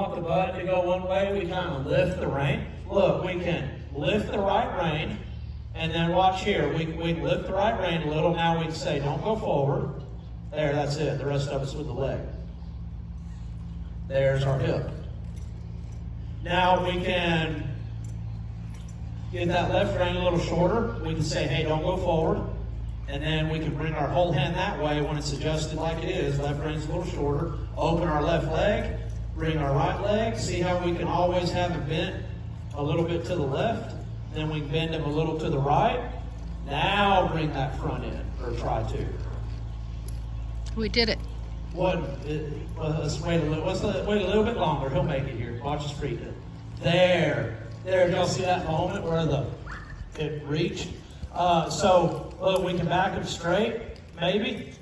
want the butt to go one way, we kind of lift the rein. Look, we can lift the right rein, and then watch here. We lift the right rein a little. Now we can say, don't go forward. There, that's it. The rest of us with the leg. There's our hip. Now we can get that left rein a little shorter. We can say, hey, don't go forward. And then we can bring our whole hand that way when it's adjusted like it is. Left rein's a little shorter. Open our left leg. Bring our right leg. See how we can always have it bent a little bit to the left. Then we bend him a little to the right. Now bring that front in, or try to. We did it. Let's wait a little bit longer. He'll make it here. Watch his feet. There. Y'all see that moment where it reached? So look, we can back him straight, maybe.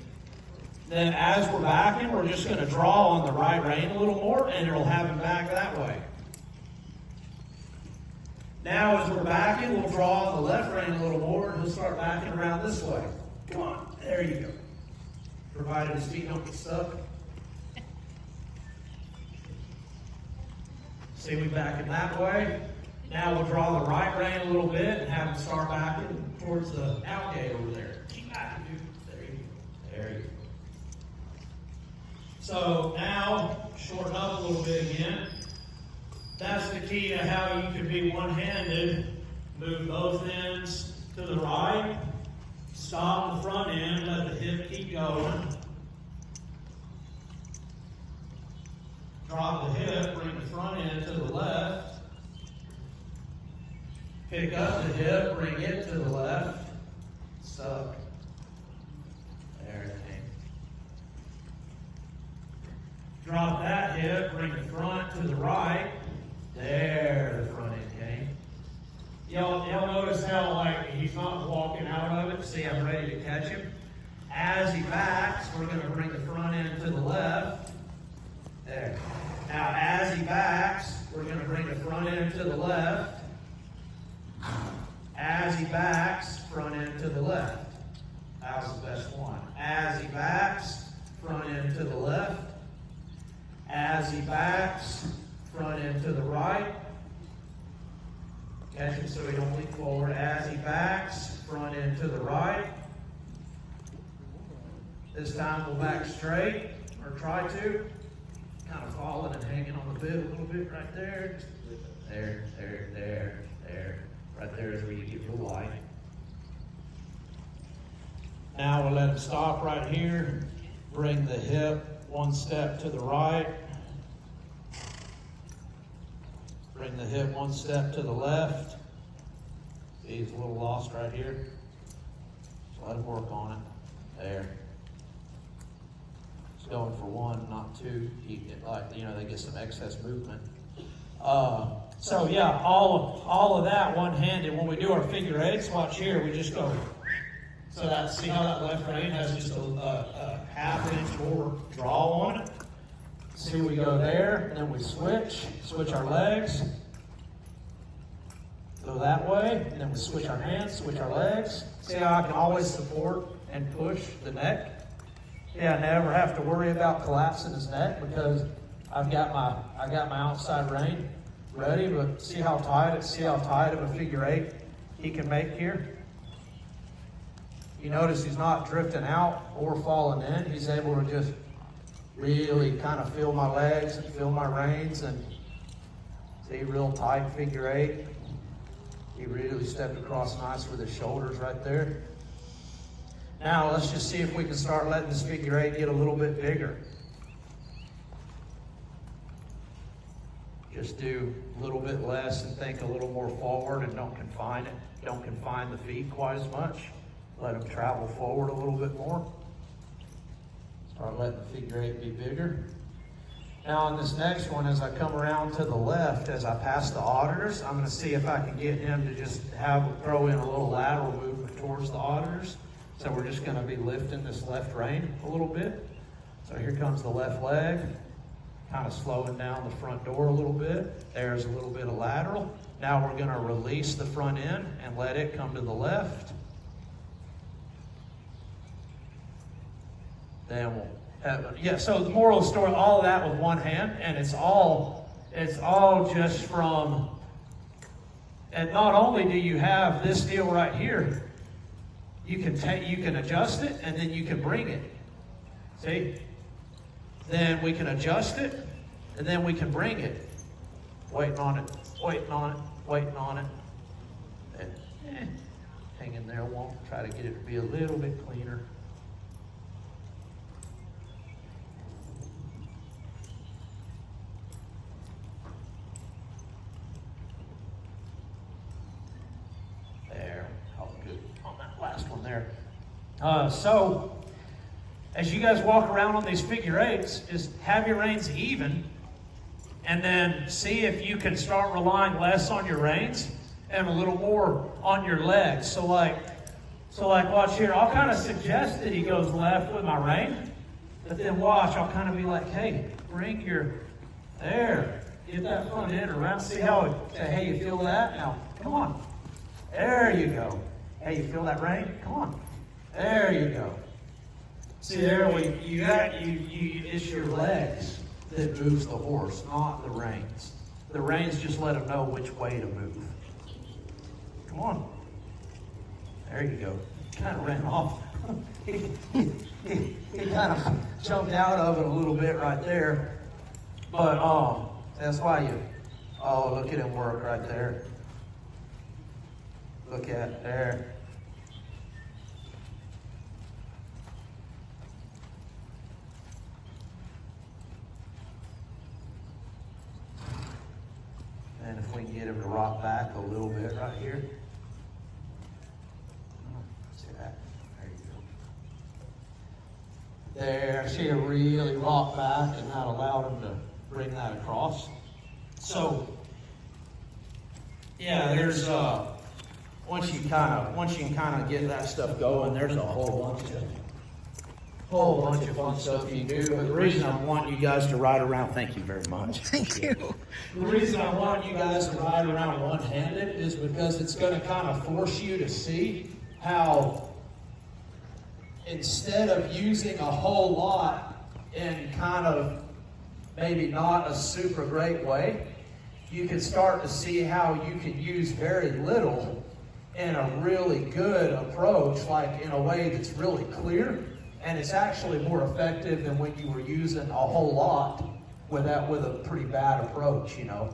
Then as we're backing, we're just going to draw on the right rein a little more, and it'll have him back that way. Now as we're backing, we'll draw on the left rein a little more, and he'll start backing around this way. Come on. There you go. Provided his feet don't get stuck. See, we back him that way. Now we'll draw the right rein a little bit and have him start backing towards the out gate over there. Keep backing, dude. There you go. There you go. So now, shorten up a little bit again. That's the key to how you can be one-handed. Move both ends to the right. Stop the front end, let the hip keep going. Drop the hip, bring the front end to the left. Pick up the hip, bring it to the left. Stuck. There it came. Drop that hip, bring the front to the right. There the front end came. Y'all notice how, like, he's not walking out of it. See, I'm ready to catch him. As he backs, we're going to bring the front end to the left. There. Now, as he backs, we're going to bring the front end to the left. As he backs, front end to the left. That was the best one. As he backs, front end to the left. As he backs, front end to the right. Catch him so he don't lean forward. As he backs, front end to the right. This time we'll back straight, or try to. Kind of falling and hanging on the bit a little bit right there. There. Right there is where you get your light. Now we'll let him stop right here. Bring the hip one step to the right. Bring the hip one step to the left. See, he's a little lost right here. So let him work on it. There. He's going for one, not two. They get some excess movement. So yeah, all of that one-handed. When we do our figure eights, watch here, we just go. So see how that left rein has just a half inch more draw on it? See, we go there, and then we switch our legs, go that way, and then we switch our hands, switch our legs. See how I can always support and push the neck? Yeah, I never have to worry about collapsing his neck because I got my outside rein ready. But see how tight of a figure eight he can make here. You notice he's not drifting out or falling in. He's able to just really kind of feel my legs and feel my reins and see, real tight figure eight. He really stepped across nice with his shoulders right there. Now let's just see if we can start letting this figure eight get a little bit bigger. Just do a little bit less and think a little more forward, and don't confine it. Don't confine the feet quite as much. Let them travel forward a little bit more. Start letting the figure eight be bigger. Now on this next one, as I come around to the left, as I pass the auditors, I'm going to see if I can get him to just throw in a little lateral movement towards the auditors. So we're just going to be lifting this left rein a little bit. So here comes the left leg, kind of slowing down the front door a little bit. There's a little bit of lateral. Now we're going to release the front end and let it come to the left. Then we'll have, so the moral of the story, all of that with one hand, and it's all It's all just from, and not only do you have this deal right here, you can adjust it, and then you can bring it. See? Then we can adjust it, and then we can bring it. Waiting on it, waiting on it, waiting on it. And hang in there, won't try to get it to be a little bit cleaner. There, all good on that last one there. So, as you guys walk around on these figure eights, just have your reins even, and then see if you can start relying less on your reins and a little more on your legs. So like watch here, I'll kind of suggest that he goes left with my rein, but then watch, I'll kind of be like, hey, bring your, there, get that front end around, see how, hey, you feel that? Now, come on, there you go. Hey, you feel that rein? Come on, there you go. See there, it's your legs that moves the horse, not the reins. The reins just let him know which way to move. Come on. There you go. Kind of ran off. he kind of jumped out of it a little bit right there. But that's why look at him work right there. Look at there. And if we can get him to rock back a little bit right here. See that? There you go. There, see him really rock back, and that allowed him to bring that across. So, yeah, there's once you can kind of get that stuff going, there's a whole bunch of fun stuff you can do. But the reason I want you guys to ride around, thank you very much. Thank you. The reason I want you guys to ride around one-handed is because it's going to kind of force you to see how, instead of using a whole lot in kind of maybe not a super great way, you can start to see how you can use very little in a really good approach, like in a way that's really clear. And it's actually more effective than when you were using a whole lot with a pretty bad approach, you know.